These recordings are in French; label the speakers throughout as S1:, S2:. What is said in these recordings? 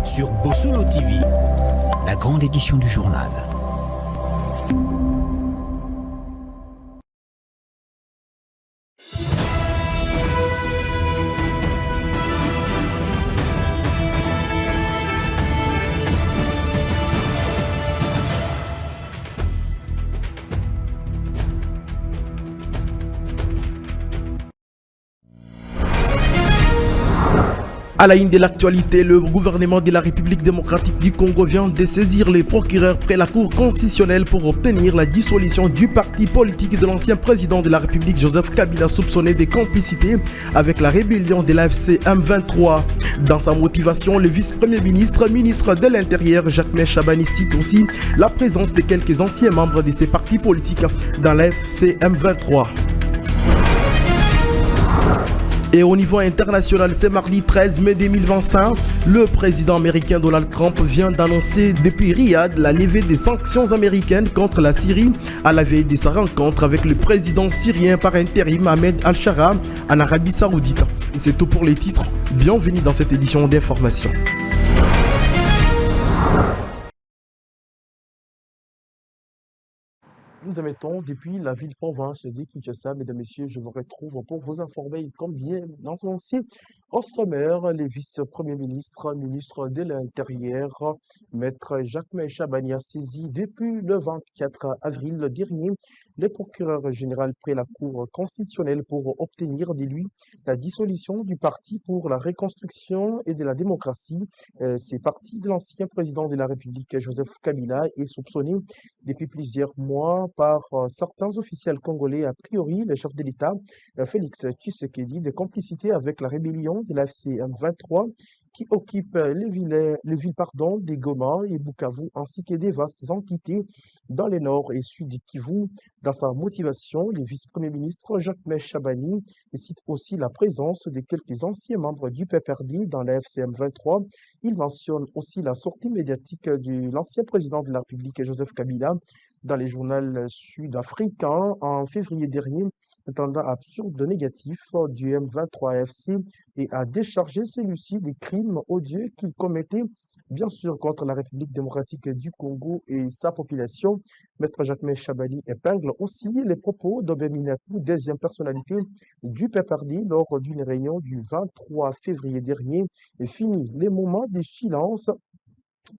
S1: sur Bossolo TV, la grande édition du journal.
S2: À la une de l'actualité, le gouvernement de la République démocratique du Congo vient de saisir les procureurs près la Cour constitutionnelle pour obtenir la dissolution du parti politique de l'ancien président de la République Joseph Kabila, soupçonné de complicité avec la rébellion de l'AFC M23. Dans sa motivation, le vice-premier ministre de l'Intérieur Jacques Chabani cite aussi la présence de quelques anciens membres de ces partis politiques dans l'AFC M23. Et au niveau international, ce mardi 13 mai 2025, le président américain Donald Trump vient d'annoncer depuis Riyad la levée des sanctions américaines contre la Syrie à la veille de sa rencontre avec le président syrien par intérim Ahmed Al-Shara en Arabie Saoudite. C'est tout pour les titres. Bienvenue dans cette édition d'information. Nous émettons depuis la ville-province de Kinshasa. Mesdames, Messieurs, je vous retrouve pour vous informer comme bien annoncé au sommaire, les vice-premiers ministres, ministre de l'Intérieur, Maître Jacques Chabani a saisi depuis le 24 avril dernier le procureur général près la Cour constitutionnelle pour obtenir de lui la dissolution du Parti pour la reconstruction et de la démocratie. C'est parti de l'ancien président de la République, Joseph Kabila, est soupçonné depuis plusieurs mois par certains officiels congolais, a priori le chef de l'État, Félix Tshisekedi, de complicité avec la rébellion de l'AFC M23 qui occupe les villes de Goma et Bukavu ainsi que des vastes entités dans le nord et sud du Kivu. Dans sa motivation, le vice-premier ministre Jacques Chabani cite aussi la présence de quelques anciens membres du PPRD dans la FCM 23. Il mentionne aussi la sortie médiatique de l'ancien président de la République, Joseph Kabila, dans les journaux sud-africains en février dernier, tendant absurde négatif du M23-FC et a déchargé celui-ci des crimes odieux qu'il commettait, bien sûr, contre la République démocratique du Congo et sa population. Maître Jacques Chabani épingle aussi les propos d'Obeminatou, deuxième personnalité du PPRD, lors d'une réunion du 23 février dernier, et finit les moments de silence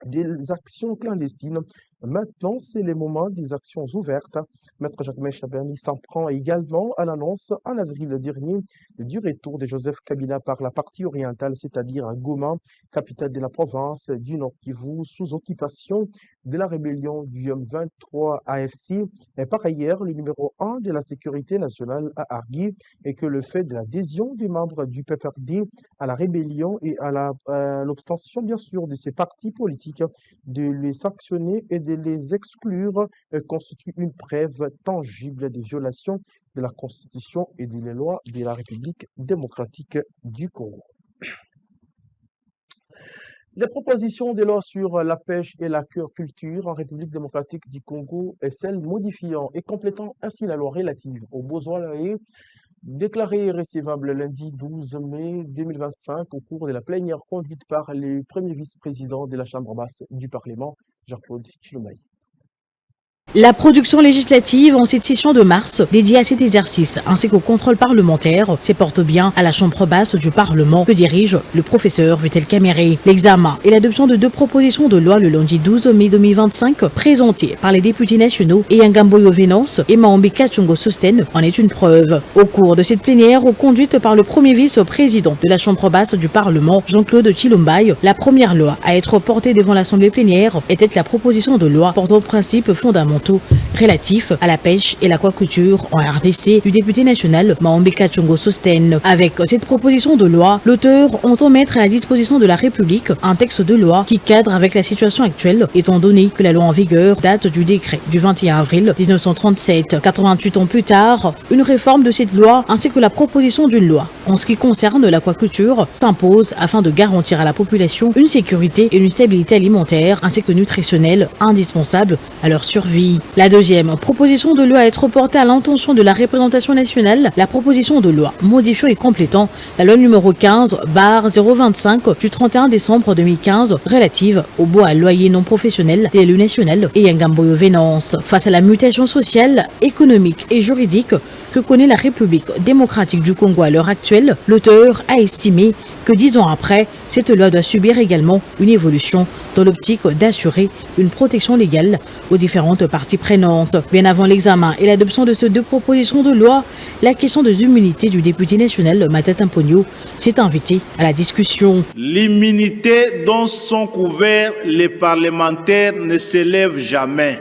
S2: des actions clandestines. Maintenant, c'est les moments des actions ouvertes. Maître Jacques Chabani s'en prend également à l'annonce en avril dernier du retour de Joseph Kabila par la partie orientale, c'est-à-dire à Goma, capitale de la province du Nord Kivu, sous occupation de la rébellion du M23 AFC. Et par ailleurs, le numéro 1 de la sécurité nationale a argué et que le fait de l'adhésion des membres du PPRD à la rébellion et à l'obstention, bien sûr, de ces partis politiques, de les sanctionner et de les exclure constitue une preuve tangible des violations de la Constitution et des lois de la République démocratique du Congo. Les propositions de loi sur la pêche et l'aquaculture en République démocratique du Congo est celle modifiant et complétant ainsi la loi relative aux besoins déclarée recevable lundi 12 mai 2025 au cours de la plénière conduite par le premier vice-président de la Chambre basse du Parlement, Jean-Claude Chilomaï.
S3: La production législative en cette session de mars dédiée à cet exercice ainsi qu'au contrôle parlementaire se porte bien à la Chambre basse du Parlement que dirige le professeur Vital Kamerhe. L'examen et l'adoption de deux propositions de loi le lundi 12 mai 2025 présentées par les députés nationaux Yangamboyo Venance et Maombi Kachungo Sosten en est une preuve. Au cours de cette plénière conduite par le premier vice-président de la Chambre basse du Parlement, Jean-Claude Chilomaï, la première loi à être portée devant l'Assemblée plénière était la proposition de loi portant principes fondamentaux relatif à la pêche et l'aquaculture en RDC du député national Maombi Kachungo Sosten. Avec cette proposition de loi, l'auteur entend mettre à la disposition de la République un texte de loi qui cadre avec la situation actuelle, étant donné que la loi en vigueur date du décret du 21 avril 1937. 88 ans plus tard, une réforme de cette loi ainsi que la proposition d'une loi en ce qui concerne l'aquaculture s'impose afin de garantir à la population une sécurité et une stabilité alimentaire ainsi que nutritionnelle indispensables à leur survie. aujourd'hui. La deuxième proposition de loi à être portée à l'intention de la représentation nationale, la proposition de loi modifiant et complétant la loi numéro 15/025 du 31 décembre 2015 relative au bois à loyer non professionnel des élus nationaux et Ngamboyo Vénance. Face à la mutation sociale, économique et juridique que connaît la République démocratique du Congo à l'heure actuelle, l'auteur a estimé que 10 ans après, cette loi doit subir également une évolution dans l'optique d'assurer une protection légale aux différentes parties prenantes. Bien avant l'examen et l'adoption de ces deux propositions de loi, la question des immunités du député national Matata Mponyo s'est invitée à la discussion.
S4: L'immunité dont sont couverts les parlementaires ne s'élève jamais.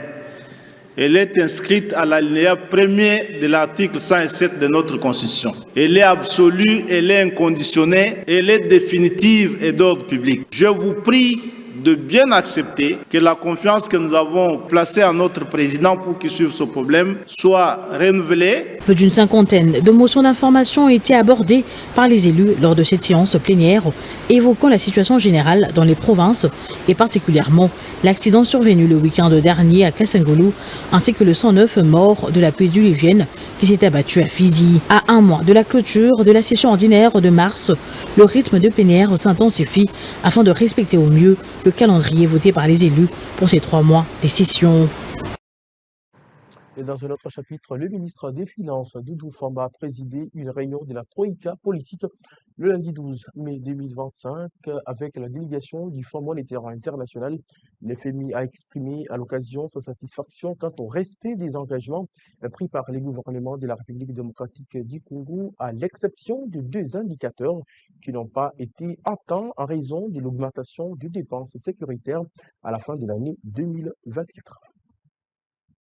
S4: Elle est inscrite à l'alinéa 1er de l'article 107 de notre Constitution. Elle est absolue, elle est inconditionnée, elle est définitive et d'ordre public. Je vous prie de bien accepter que la confiance que nous avons placée en notre président pour qu'il suive ce problème soit renouvelée.
S3: Plus d'une cinquantaine de motions d'information ont été abordées par les élus lors de cette séance plénière, évoquant la situation générale dans les provinces et particulièrement l'accident survenu le week-end dernier à Kassangolo, ainsi que le 109 mort de la pluie diluvienne qui s'est abattue à Fizi. À un mois de la clôture de la session ordinaire de mars, le rythme de plénière s'intensifie afin de respecter au mieux le calendrier voté par les élus pour ces 3 mois des sessions.
S2: Et dans un autre chapitre, le ministre des Finances, Doudou Famba, a présidé une réunion de la Troïka politique le lundi 12 mai 2025 avec la délégation du Fonds monétaire international. Le FMI a exprimé à l'occasion sa satisfaction quant au respect des engagements pris par les gouvernements de la République démocratique du Congo, à l'exception de 2 indicateurs qui n'ont pas été atteints en raison de l'augmentation des dépenses sécuritaires à la fin de l'année 2024.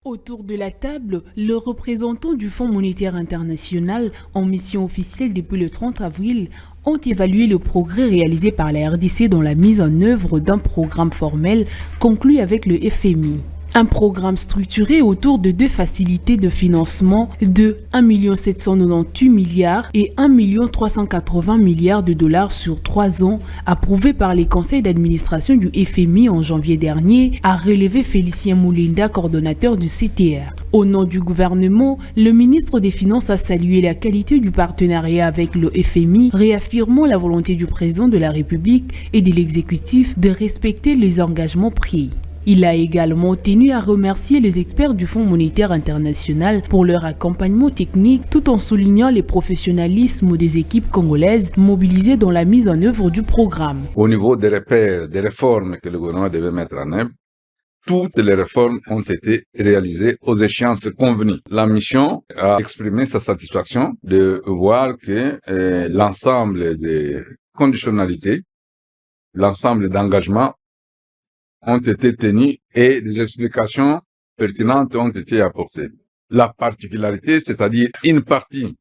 S5: Autour de la table, le représentant du Fonds monétaire international en mission officielle depuis le 30 avril ont évalué le progrès réalisé par la RDC dans la mise en œuvre d'un programme formel conclu avec le FMI. Un programme structuré autour de 2 facilités de financement de 1 798 milliards et 1 380 milliards de dollars sur 3 ans, approuvé par les conseils d'administration du FMI en janvier dernier, a relevé Félicien Moulinda, coordonnateur du CTR. Au nom du gouvernement, le ministre des Finances a salué la qualité du partenariat avec le FMI, réaffirmant la volonté du président de la République et de l'exécutif de respecter les engagements pris. Il a également tenu à remercier les experts du Fonds monétaire international pour leur accompagnement technique tout en soulignant le professionnalisme des équipes congolaises mobilisées dans la mise en œuvre du programme.
S6: Au niveau des repères, des réformes que le gouvernement devait mettre en œuvre, toutes les réformes ont été réalisées aux échéances convenues. La mission a exprimé sa satisfaction de voir que l'ensemble des conditionnalités, l'ensemble d'engagements ont été tenus et des explications pertinentes ont été apportées. La particularité, c'est-à-dire une partie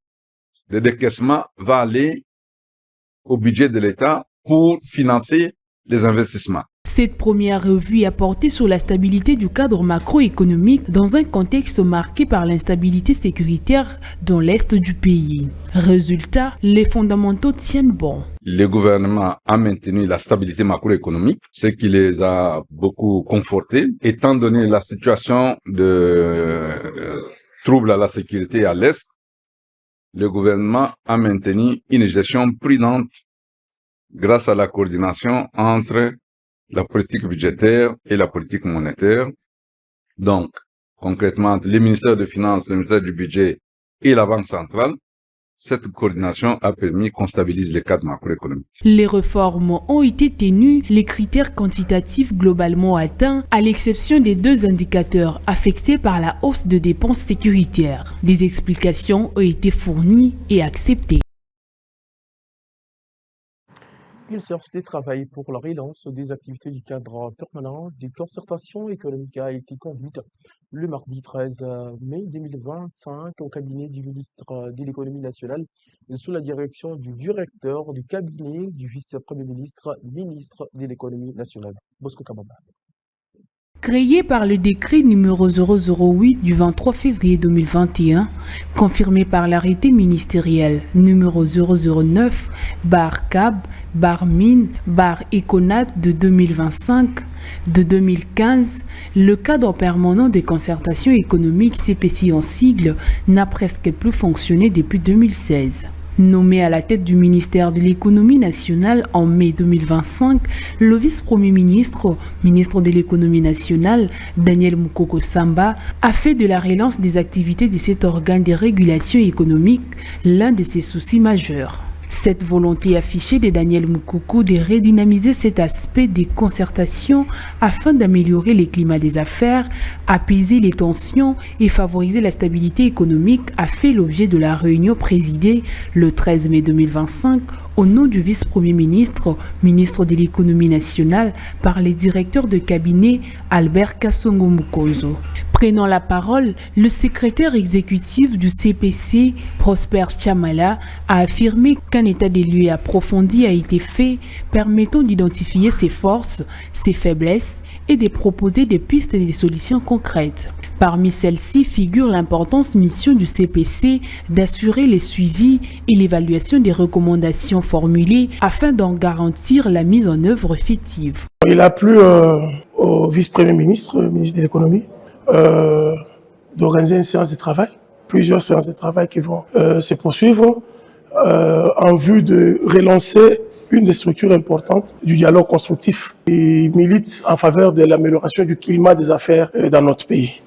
S6: des décaissements va aller au budget de l'État pour financer les investissements.
S5: Cette première revue a porté sur la stabilité du cadre macroéconomique dans un contexte marqué par l'instabilité sécuritaire dans l'est du pays. Résultat, les fondamentaux tiennent bon.
S6: Le gouvernement a maintenu la stabilité macroéconomique, ce qui les a beaucoup confortés, étant donné la situation de trouble à la sécurité à l'est. Le gouvernement a maintenu une gestion prudente grâce à la coordination entre la politique budgétaire et la politique monétaire. Donc, concrètement, les ministères des Finances, le ministère du Budget et la Banque centrale, cette coordination a permis qu'on stabilise le cadre macroéconomique.
S5: Les réformes ont été tenues, les critères quantitatifs globalement atteints, à l'exception des 2 indicateurs affectés par la hausse de dépenses sécuritaires. Des explications ont été fournies et acceptées.
S2: Une séance de travail pour la relance des activités du cadre permanent de concertation économique a été conduite le mardi 13 mai 2025 au cabinet du ministre de l'économie nationale sous la direction du directeur du cabinet du vice-premier ministre, ministre de l'économie nationale, Bosco Kabamba.
S5: Créé par le décret numéro 008 du 23 février 2021, confirmé par l'arrêté ministériel numéro 009/CAB/Mine/Econat de 2025, de 2015, le cadre permanent de concertation économique CPC en sigle n'a presque plus fonctionné depuis 2016. Nommé à la tête du ministère de l'économie nationale en mai 2025, le vice-premier ministre de l'économie nationale, Daniel Mukoko Samba, a fait de la relance des activités de cet organe de régulation économique l'un de ses soucis majeurs. Cette volonté affichée de Daniel Mukoko de redynamiser cet aspect des concertations afin d'améliorer les climats des affaires, apaiser les tensions et favoriser la stabilité économique a fait l'objet de la réunion présidée le 13 mai 2025 au nom du vice-premier ministre, ministre de l'économie nationale, par les directeurs de cabinet Albert Kassongo Mukonzo. Prenant la parole, le secrétaire exécutif du CPC, Prosper Chamala, a affirmé qu'un état des lieux approfondi a été fait permettant d'identifier ses forces, ses faiblesses et de proposer des pistes et des solutions concrètes. Parmi celles-ci figure l'importante mission du CPC d'assurer le suivi et l'évaluation des recommandations formulées afin d'en garantir la mise en œuvre effective.
S7: Il a plu au vice-premier ministre, ministre de l'économie, d'organiser une séance de travail, plusieurs séances de travail qui vont se poursuivre en vue de relancer une des structures importantes du dialogue constructif et milite en faveur de l'amélioration du climat des affaires dans notre pays,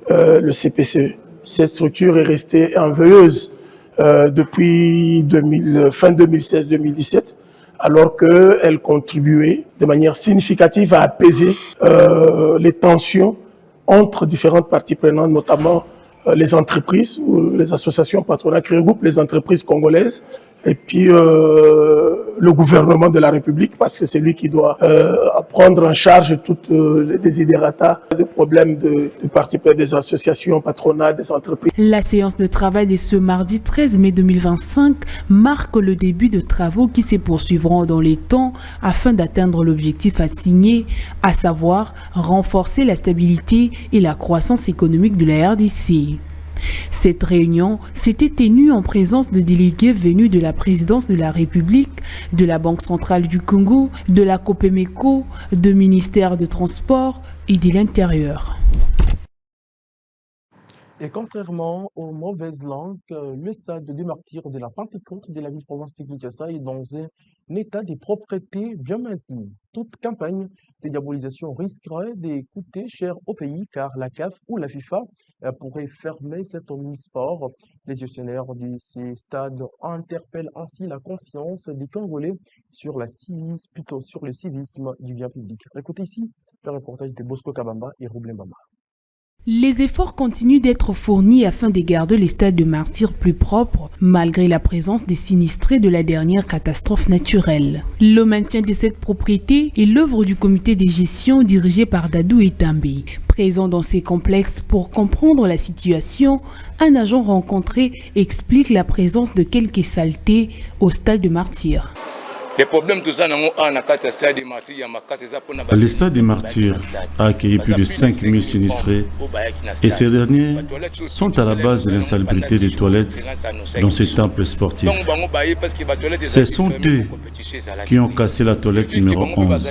S7: le CPCE. Cette structure est restée en veilleuse depuis fin 2016-2017, alors qu'elle contribuait de manière significative à apaiser les tensions entre différentes parties prenantes, notamment les entreprises ou les associations patronales qui regroupent les entreprises congolaises et puis le gouvernement de la République, parce que c'est lui qui doit prendre en charge toutes les desiderata, des problèmes de parties prenantes, des associations patronales, des entreprises.
S5: La séance de travail de ce mardi 13 mai 2025 marque le début de travaux qui se poursuivront dans les temps afin d'atteindre l'objectif assigné, à savoir renforcer la stabilité et la croissance économique de la RDC. Cette réunion s'était tenue en présence de délégués venus de la présidence de la République, de la Banque centrale du Congo, de la Copemeco, du ministère de Transport et de l'Intérieur.
S2: Et contrairement aux mauvaises langues, le stade des martyrs de la Pentecôte de la ville-province de Kinshasa est dans un état de propreté bien maintenu. Toute campagne de diabolisation risquerait de coûter cher au pays car la CAF ou la FIFA pourrait fermer cet omnisport. Les gestionnaires de ces stades interpellent ainsi la conscience des Congolais sur le civisme du bien public. Écoutez ici le reportage de Bosco Kabamba et Roublin Bamba.
S5: Les efforts continuent d'être fournis afin de garder les stades de martyrs plus propres, malgré la présence des sinistrés de la dernière catastrophe naturelle. Le maintien de cette propriété est l'œuvre du comité de gestion dirigé par Dadou Etambe. Présent dans ces complexes pour comprendre la situation, un agent rencontré explique la présence de quelques saletés au stade de martyrs.
S8: Le stade des martyrs a accueilli plus de 5000 sinistrés et ces derniers sont à la base de l'insalubrité des toilettes dans ce temple sportif. Ce sont eux qui ont cassé la toilette numéro 11.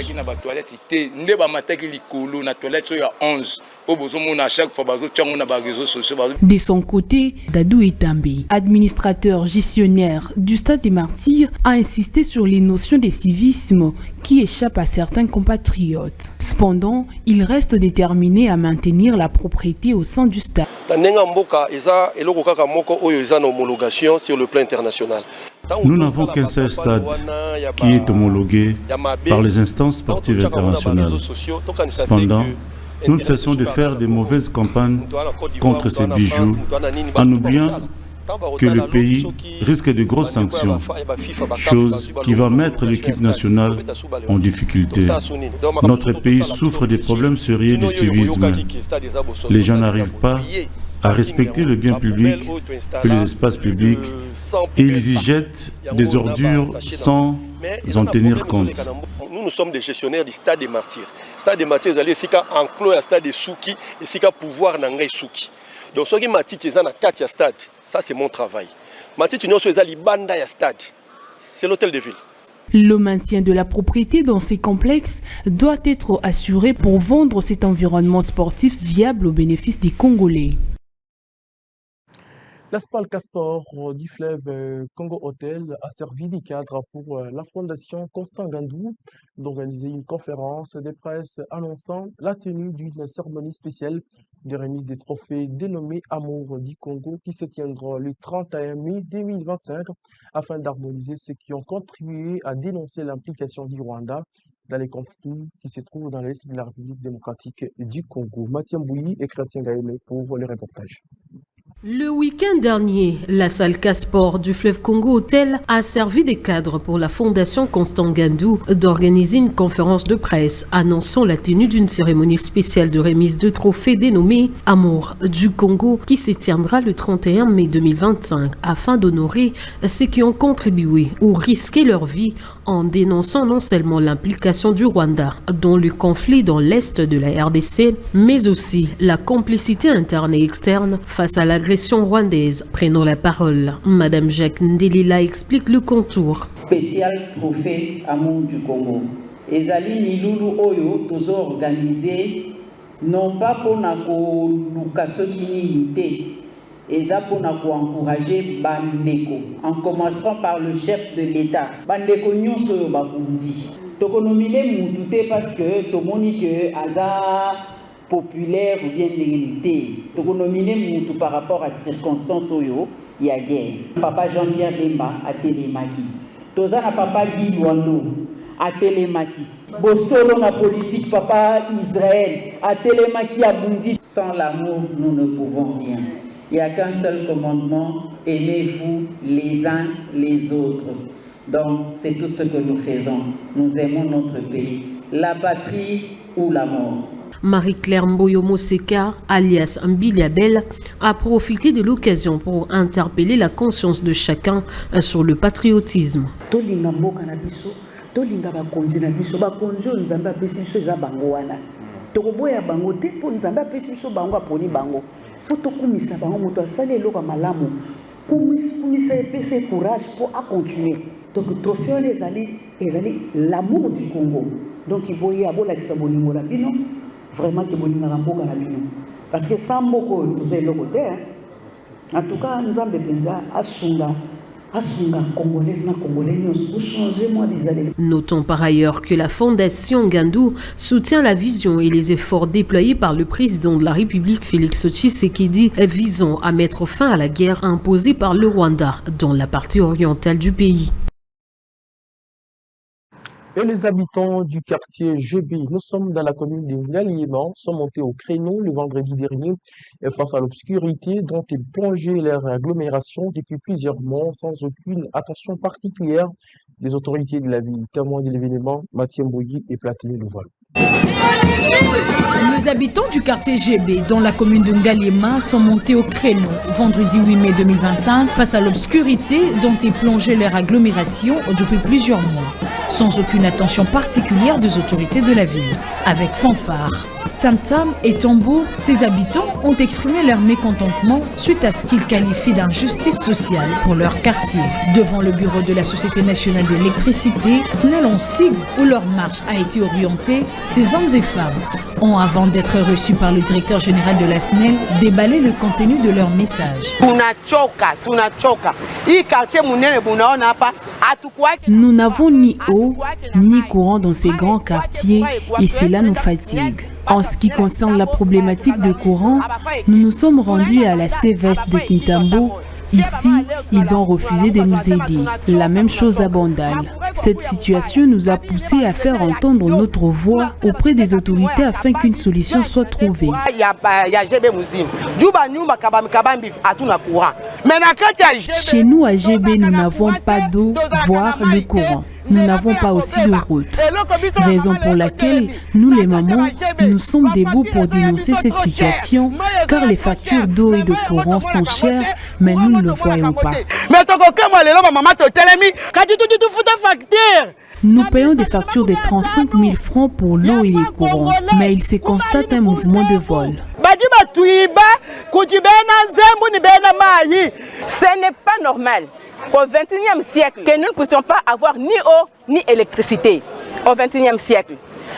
S5: De son côté, Dadou Etambe, administrateur gestionnaire du stade des martyrs, a insisté sur les notions de civisme qui échappent à certains compatriotes. Cependant, il reste déterminé à maintenir la propriété au sein du stade.
S8: Nous n'avons qu'un seul stade qui est homologué par les instances sportives internationales. Cependant, nous ne cessons de faire de mauvaises campagnes contre ces bijoux en oubliant que le pays risque de grosses sanctions, chose qui va mettre l'équipe nationale en difficulté. Notre pays souffre des problèmes sérieux de civisme. Les gens n'arrivent pas à respecter le bien public et les espaces publics et ils y jettent des ordures sans en tenir compte.
S9: Nous sommes des gestionnaires du stade des martyrs. stade de Mathieu ezali esika enclos ya stade de Souki esika pouvoir na ngai Souki. Donc soki matiti eza na kati ya stade, ça c'est mon travail. Matiti nyonso eza libanda ya stade. C'est l'hôtel de ville.
S5: Le maintien de la propriété dans ces complexes doit être assuré pour vendre cet environnement sportif viable au bénéfice des Congolais.
S2: L'Aspal Casport du fleuve Congo Hotel a servi de cadre pour la Fondation Constant Gandou d'organiser une conférence de presse annonçant la tenue d'une cérémonie spéciale de remise des trophées dénommée Amour du Congo qui se tiendra le 31 mai 2025 afin d'harmoniser ceux qui ont contribué à dénoncer l'implication du Rwanda dans les conflits qui se trouvent dans l'Est de la République démocratique du Congo. Mathieu Mbouyi et Chrétien Gaëmé pour le reportage.
S10: Le week-end dernier, la salle Casport du fleuve Congo Hotel a servi de cadre pour la Fondation Constant Gandou d'organiser une conférence de presse annonçant la tenue d'une cérémonie spéciale de remise de trophées dénommée Amour du Congo qui se tiendra le 31 mai 2025 afin d'honorer ceux qui ont contribué ou risqué leur vie en dénonçant non seulement l'implication du Rwanda dans le conflit dans l'Est de la RDC, mais aussi la complicité interne et externe face à l'agression rwandaise. Prenons la parole. Madame Jacques Ndelila explique le contour.
S11: Spécial trophée Amour du Congo. Ezali milulu oyo tozo organisé non pas pour luka soki nini te. Eza pour encourager bandeko en commençant par le chef de l'État. Bandeko nyonso oyo bakundi. Tokonomine mutu te parce que tomoni que aza populaire ou bien dignité. Tokonomine mutu par rapport à circonstances oyo ya guerre. Papa Jean-Pierre Bemba a télémaki. Toza na papa Guy Luando a télémaki. Bosolo na politique papa Israël a télémaki a Bundi. Sans l'amour, nous ne pouvons rien. Il n'y a qu'un seul commandement, aimez-vous les uns les autres. Donc, c'est tout ce que nous faisons. Nous aimons notre pays, la patrie ou la mort.
S10: Marie-Claire Mboyomo Seka, alias Mbiliabel, a profité de l'occasion pour interpeller la conscience de chacun sur le patriotisme.
S11: Tolinga mboka na biso, tolinga bakonzi na biso, bakonzi oyo nzambe apesi biso eza bango wana. Tokoboya bango te mpo nzambe apesi biso bango aponi bango. Faut tokumisa bango moto asali eloko malamu. Kumisa epesa courage pour à continuer. Donc trophée wana ezali l'amour du Congo. Donc iboye abolakisa bolingo na bino, vraiment ke bolingaka mboka na bino. Parce que sans mboko oyo toza eloko te. En tout cas nzambe penza asunga congolaise na congolais pour changer moi des années.
S10: Notons par ailleurs que la Fondation Gandou soutient la vision et les efforts déployés par le président de la République Félix Tshisekedi visant à mettre fin à la guerre imposée par le Rwanda dans la partie orientale du pays.
S2: Et les habitants du quartier GB, nous sommes dans la commune de Ngaliema, sont montés au créneau le vendredi dernier face à l'obscurité dont ils plongeaient leur agglomération depuis plusieurs mois sans aucune attention particulière des autorités de la ville. Témoins de l'événement, Mathieu Mbouyi et Platini Louval.
S3: Les habitants du quartier GB, dans la commune de Ngaliema, sont montés au créneau vendredi 8 mai 2025 face à l'obscurité dont ils plongeaient leur agglomération depuis plusieurs mois, sans aucune attention particulière des autorités de la ville. Avec fanfare, tam-tam et tambour, ces habitants ont exprimé leur mécontentement suite à ce qu'ils qualifient d'injustice sociale pour leur quartier. Devant le bureau de la Société nationale de l'électricité, SNEL en sigle, où leur marche a été orientée, ces hommes et femmes ont, avant d'être reçus par le directeur général de la SNEL, déballé le contenu de leur message.
S5: Nous n'avons ni eau, ni courant dans ces grands quartiers et cela nous fatigue. En ce qui concerne la problématique de courant, nous nous sommes rendus à la CVS de Kintambo. Ici, ils ont refusé de nous aider. La même chose à Bandal. Cette situation nous a poussé à faire entendre notre voix auprès des autorités afin qu'une solution soit trouvée. Chez nous à GB, nous n'avons pas d'eau, voire le courant. Nous n'avons pas aussi de route. Raison pour laquelle nous, les mamans, nous sommes debout pour dénoncer cette situation, car les factures d'eau et de courant sont chères, mais nous ne le voyons pas. Nous payons des factures de 35 000 francs pour l'eau et les courants, mais il se constate un mouvement de vol.
S12: Ce n'est pas normal qu'au XXIe siècle, que nous ne puissions pas avoir ni eau ni électricité. Au XXIe siècle,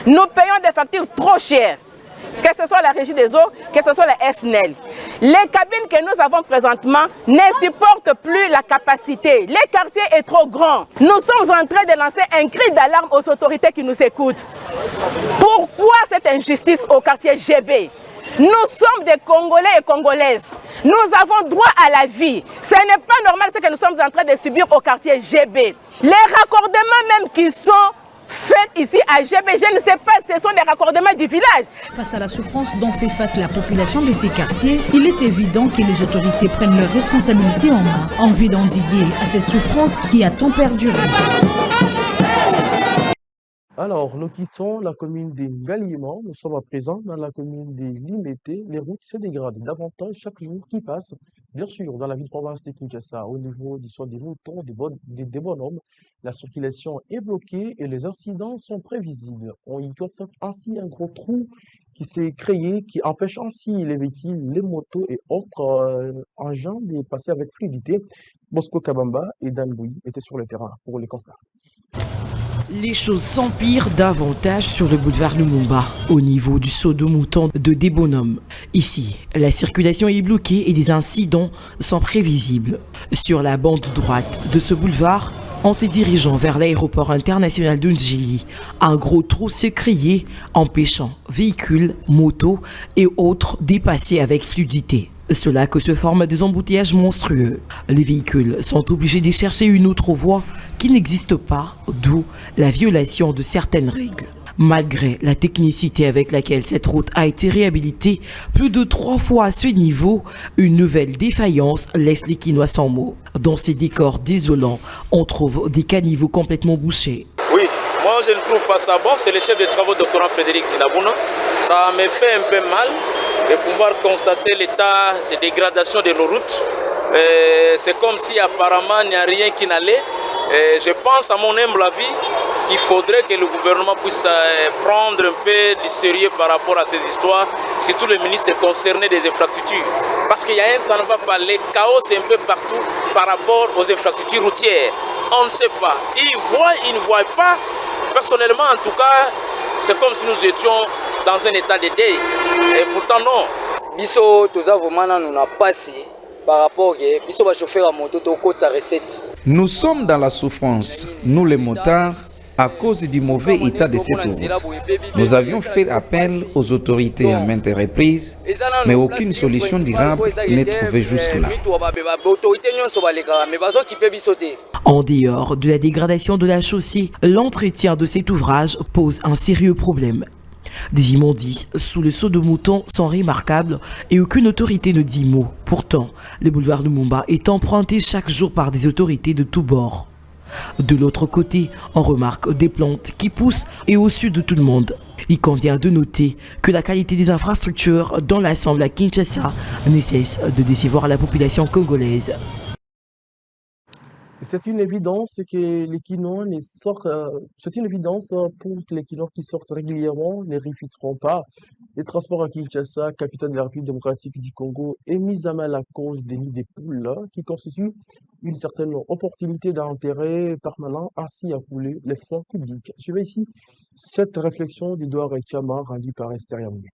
S12: nous payons des factures trop chères, que ce soit la régie des eaux, que ce soit la SNEL. Les cabines que nous avons présentement ne supportent plus la capacité. Le quartier est trop grand. Nous sommes en train de lancer un cri d'alarme aux autorités qui nous écoutent. Pourquoi cette injustice au quartier GB? Nous sommes des Congolais et Congolaises. Nous avons droit à la vie. Ce n'est pas normal ce que nous sommes en train de subir au quartier GB. Les raccordements même qui sont faits ici à GB, je ne sais pas, ce sont des raccordements du village.
S3: Face à la souffrance dont fait face la population de ces quartiers, il est évident que les autorités prennent leurs responsabilités en main en vue d'endiguer à cette souffrance qui a tant perduré.
S2: Alors, nous quittons la commune des Ngaliema. Nous sommes à présent dans la commune des Limété. Les routes se dégradent davantage chaque jour qui passe. Bien sûr, dans la ville-province de Kinshasa, au niveau du des moutons, des bonhommes, la circulation est bloquée et les incidents sont prévisibles. On y constate ainsi un gros trou qui s'est créé, qui empêche ainsi les véhicules, les motos et autres engins de passer avec fluidité. Bosco Kabamba et Dan Bouy étaient sur le terrain pour les constats.
S13: Les choses s'empirent davantage sur le boulevard Lumumba, au niveau du saut de mouton de Débonhomme. Ici, la circulation est bloquée et des incidents sont prévisibles. Sur la bande droite de ce boulevard, en se dirigeant vers l'aéroport international de Ndjili, un gros trou s'est créé, empêchant véhicules, motos et autres de passer avec fluidité. Cela que se forment des embouteillages monstrueux. Les véhicules sont obligés de chercher une autre voie qui n'existe pas, d'où la violation de certaines règles. Malgré la technicité avec laquelle cette route a été réhabilitée, plus de 3 fois à ce niveau, une nouvelle défaillance laisse les Kinois sans mots. Dans ces décors désolants, on trouve des caniveaux complètement bouchés.
S14: Oui, moi je ne trouve pas ça bon, c'est le chef de travaux doctorant Frédéric Sinabouna. Ça me fait un peu mal de pouvoir constater l'état de dégradation de nos routes. C'est comme si apparemment il n'y a rien qui n'allait. Je pense, à mon humble avis, il faudrait que le gouvernement puisse prendre un peu de sérieux par rapport à ces histoires, surtout le ministre concerné des infrastructures. Parce qu'il y a ça ne va pas, le chaos est un peu partout par rapport aux infrastructures routières. On ne sait pas. Ils voient, ils ne voient pas. Personnellement, en tout cas, c'est comme si nous étions dans un état de deuil. Et pourtant, non.
S15: Biso, tous avons nous n'a pas si. Par rapport à biso va chauffeur à moto to côte sa recette.
S16: Nous sommes dans la souffrance, nous les motards, à cause du mauvais état de cette route. Nous avions fait appel aux autorités à maintes reprises, mais aucune solution durable n'est trouvée jusque-là.
S13: En dehors de la dégradation de la chaussée, l'entretien de cet ouvrage pose un sérieux problème. Des immondices sous le seau de mouton sont remarquables et aucune autorité ne dit mot. Pourtant, le boulevard Lumumba est emprunté chaque jour par des autorités de tous bords. De l'autre côté, on remarque des plantes qui poussent et au sud de tout le monde. Il convient de noter que la qualité des infrastructures dans l'ensemble à Kinshasa ne cesse de décevoir la population congolaise.
S2: C'est une évidence que les Kinois ne sortent, c'est une évidence pour les Kinois qui sortent régulièrement ne refuteront pas. Les transports à Kinshasa, capitale de la République démocratique du Congo, est mis à mal à cause des nids des poules qui constituent une certaine opportunité d'intérêt permanent ainsi à couler les fonds publics. Suivez ici cette réflexion d'Edouard Chama rendue par Esther Yamoué.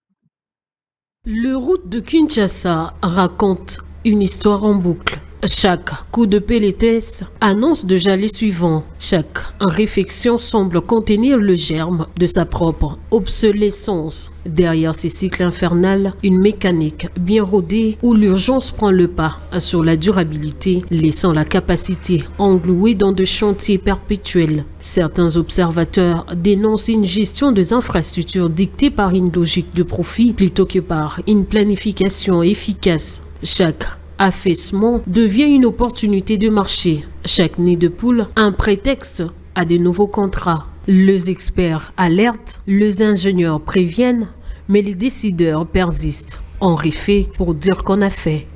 S10: Le route de Kinshasa raconte une histoire en boucle. Chaque coup de PLTS annonce déjà les suivants. Chaque réflexion semble contenir le germe de sa propre obsolescence. Derrière ces cycles infernaux, une mécanique bien rodée où l'urgence prend le pas sur la durabilité, laissant la capacité engluée dans de chantiers perpétuels. Certains observateurs dénoncent une gestion des infrastructures dictée par une logique de profit plutôt que par une planification efficace. Chaque affaissement devient une opportunité de marché. Chaque nid de poule, un prétexte à de nouveaux contrats. Les experts alertent, les ingénieurs préviennent, mais les décideurs persistent. On refait pour dire qu'on a fait.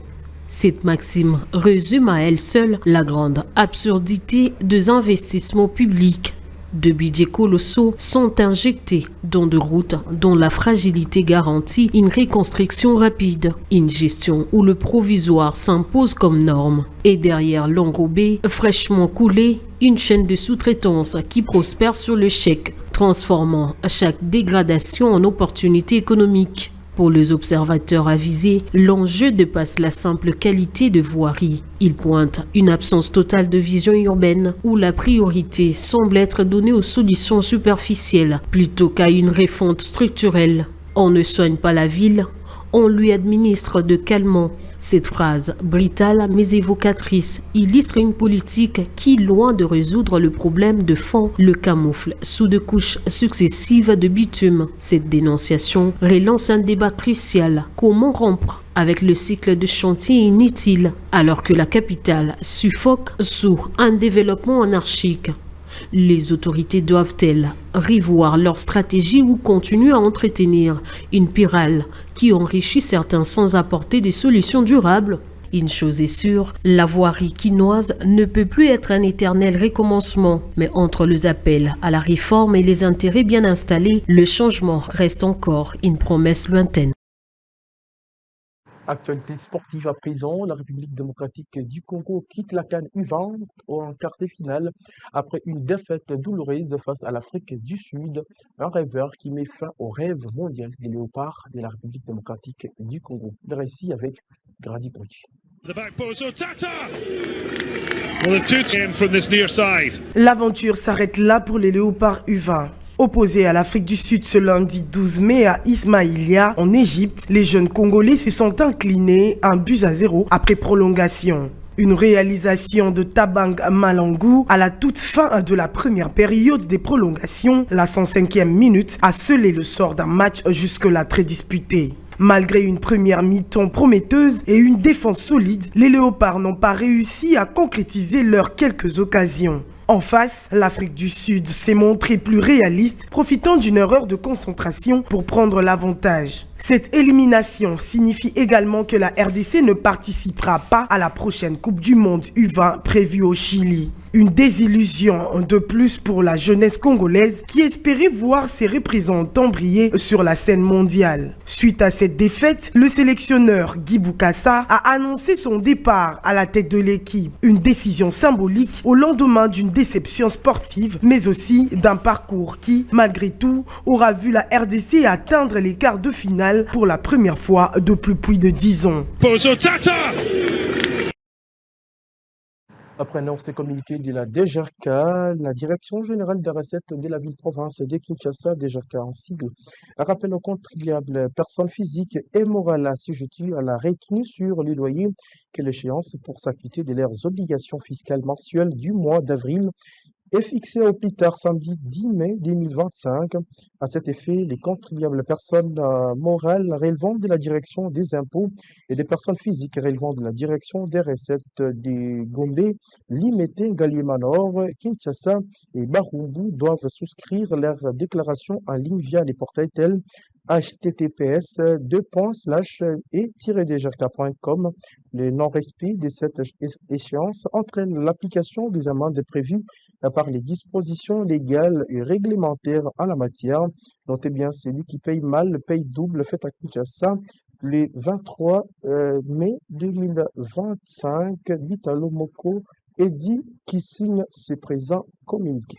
S10: Cette maxime résume à elle seule la grande absurdité des investissements publics. de budgets colossaux sont injectés dans de routes dont la fragilité garantit une reconstruction rapide, une gestion où le provisoire s'impose comme norme. Et derrière l'enrobé fraîchement coulé, une chaîne de sous-traitance qui prospère sur le chèque, transformant chaque dégradation en opportunité économique. Pour les observateurs avisés, l'enjeu dépasse la simple qualité de voirie. Il pointe une absence totale de vision urbaine où la priorité semble être donnée aux solutions superficielles plutôt qu'à une refonte structurelle. On ne soigne pas la ville, on lui administre de calmants. Cette phrase, brutale mais évocatrice, illustre une politique qui, loin de résoudre le problème de fond, le camoufle sous de couches successives de bitume. Cette dénonciation relance un débat crucial. Comment rompre avec le cycle de chantier inutile alors que la capitale suffoque sous un développement anarchique? Les autorités doivent-elles revoir leur stratégie ou continuer à entretenir une spirale qui enrichit certains sans apporter des solutions durables? Une chose est sûre, la voirie quinoise ne peut plus être un éternel recommencement. Mais entre les appels à la réforme et les intérêts bien installés, le changement reste encore une promesse lointaine.
S2: Actualité sportive à présent, la République démocratique du Congo quitte la CAN U20 en quart de finale après une défaite douloureuse face à l'Afrique du Sud, un rêveur qui met fin au rêve mondial des léopards de la République démocratique du Congo. Le récit avec Grady Brucci.
S17: L'aventure s'arrête là pour les léopards U20. Opposés à l'Afrique du Sud ce lundi 12 mai à Ismaïlia, en Égypte, les jeunes Congolais se sont inclinés 1-0 après prolongation. Une réalisation de Tabang Malangou à la toute fin de la première période des prolongations, la 105e minute, a scellé le sort d'un match jusque-là très disputé. Malgré une première mi-temps prometteuse et une défense solide, les léopards n'ont pas réussi à concrétiser leurs quelques occasions. En face, l'Afrique du Sud s'est montrée plus réaliste, profitant d'une erreur de concentration pour prendre l'avantage. Cette élimination signifie également que la RDC ne participera pas à la prochaine Coupe du Monde U20 prévue au Chili. Une désillusion de plus pour la jeunesse congolaise qui espérait voir ses représentants briller sur la scène mondiale. Suite à cette défaite, le sélectionneur Guy Boukassa a annoncé son départ à la tête de l'équipe. Une décision symbolique au lendemain d'une déception sportive, mais aussi d'un parcours qui, malgré tout, aura vu la RDC atteindre les quarts de finale pour la première fois depuis plus de 10 ans.
S2: Après annonce communiqué de la DGRK, la Direction générale des recettes de la ville-province de Kinshasa, DGRK en sigle, rappelle aux contribuables, personnes physiques et morales assujetties à la retenue sur les loyers que l'échéance pour s'acquitter de leurs obligations fiscales mensuelles du mois d'avril est fixée au plus tard samedi 10 mai 2025. À cet effet, les contribuables personnes morales relevant de la direction des impôts et des personnes physiques relevant de la direction des recettes des Gombe, Limete, Galiemanor, Kinshasa et Barumbu doivent souscrire leur déclaration en ligne via les portails tels https://e-dgrk.com. Le non-respect de cette échéance entraîne l'application des amendes prévues par les dispositions légales et réglementaires en la matière. Notez bien, celui qui paye mal paye double, fait à Kinshasa le 23 mai 2025. Vitalo Moko est dit qui signe ce présent communiqué.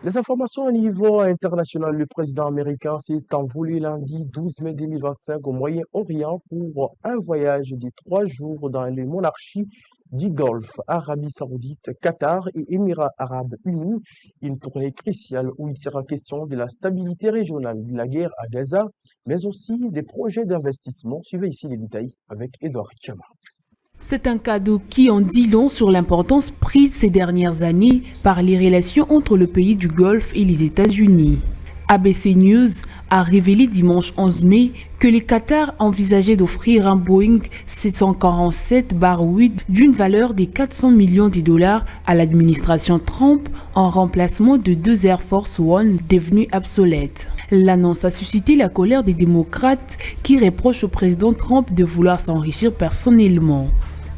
S2: Les informations au niveau international, le président américain s'est envolé lundi 12 mai 2025 au Moyen-Orient pour un voyage de 3 jours dans les monarchies du Golfe, Arabie Saoudite, Qatar et Émirats Arabes Unis. Une tournée cruciale où il sera question de la stabilité régionale, de la guerre à Gaza, mais aussi des projets d'investissement. Suivez ici les détails avec Edouard Chama.
S5: C'est un cadeau qui en dit long sur l'importance prise ces dernières années par les relations entre le pays du Golfe et les États-Unis. ABC News a révélé dimanche 11 mai que les Qatar envisageaient d'offrir un Boeing 747-8 d'une valeur de 400 millions de dollars à l'administration Trump en remplacement de 2 Air Force One devenus obsolètes. L'annonce a suscité la colère des démocrates qui reprochent au président Trump de vouloir s'enrichir personnellement.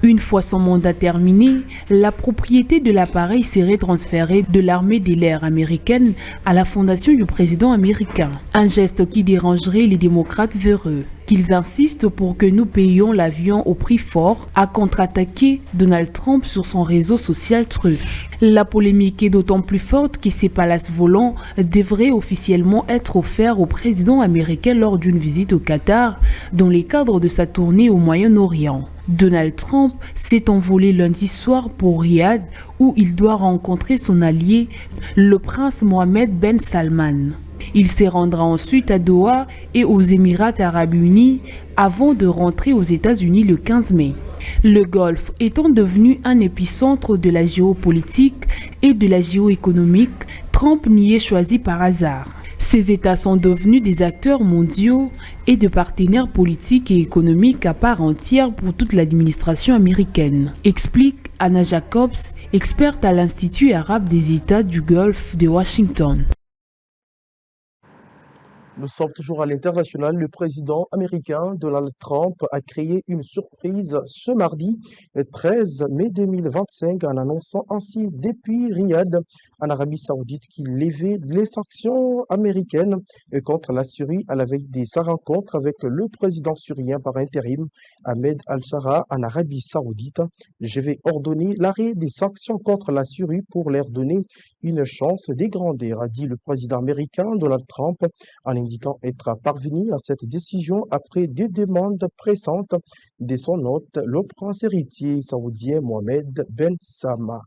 S5: Une fois son mandat terminé, la propriété de l'appareil serait transférée de l'armée de l'air américaine à la fondation du président américain. Un geste qui dérangerait les démocrates véreux. Qu'ils insistent pour que nous payions l'avion au prix fort, a contre-attaqué Donald Trump sur son réseau social Truth. La polémique est d'autant plus forte que ces palaces volants devraient officiellement être offerts au président américain lors d'une visite au Qatar dans le cadre de sa tournée au Moyen-Orient. Donald Trump s'est envolé lundi soir pour Riyad où il doit rencontrer son allié, le prince Mohammed Ben Salman. Il se rendra ensuite à Doha et aux Émirats arabes unis avant de rentrer aux États-Unis le 15 mai. Le Golfe étant devenu un épicentre de la géopolitique et de la géoéconomique, Trump n'y est choisi par hasard. Ces États sont devenus des acteurs mondiaux et de partenaires politiques et économiques à part entière pour toute l'administration américaine, explique Anna Jacobs, experte à l'Institut arabe des États du Golfe de Washington.
S2: Nous sommes toujours à l'international. Le président américain Donald Trump a créé une surprise ce mardi 13 mai 2025 en annonçant ainsi depuis Riyad, en Arabie Saoudite, qu'il levait les sanctions américaines contre la Syrie à la veille de sa rencontre avec le président syrien par intérim Ahmed al-Shara en Arabie Saoudite. Je vais ordonner l'arrêt des sanctions contre la Syrie pour leur donner une chance de grandir, a dit le président américain Donald Trump en indiquant être parvenu à cette décision après des demandes pressantes de son hôte, le prince héritier saoudien Mohammed Ben Salman.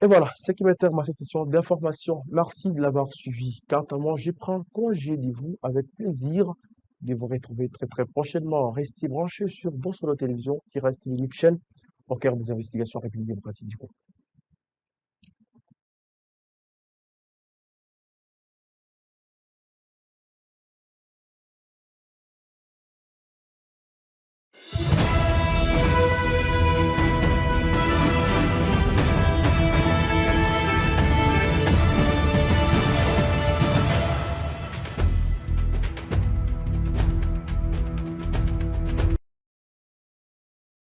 S2: Et voilà, ce qui met terme à cette session d'information. Merci de l'avoir suivi. Quant à moi, je prends congé de vous avec plaisir de vous retrouver très très prochainement. Restez branchés sur Bossolo Télévision qui reste l'unique chaîne au cœur des investigations républicaines démocratiques du Congo.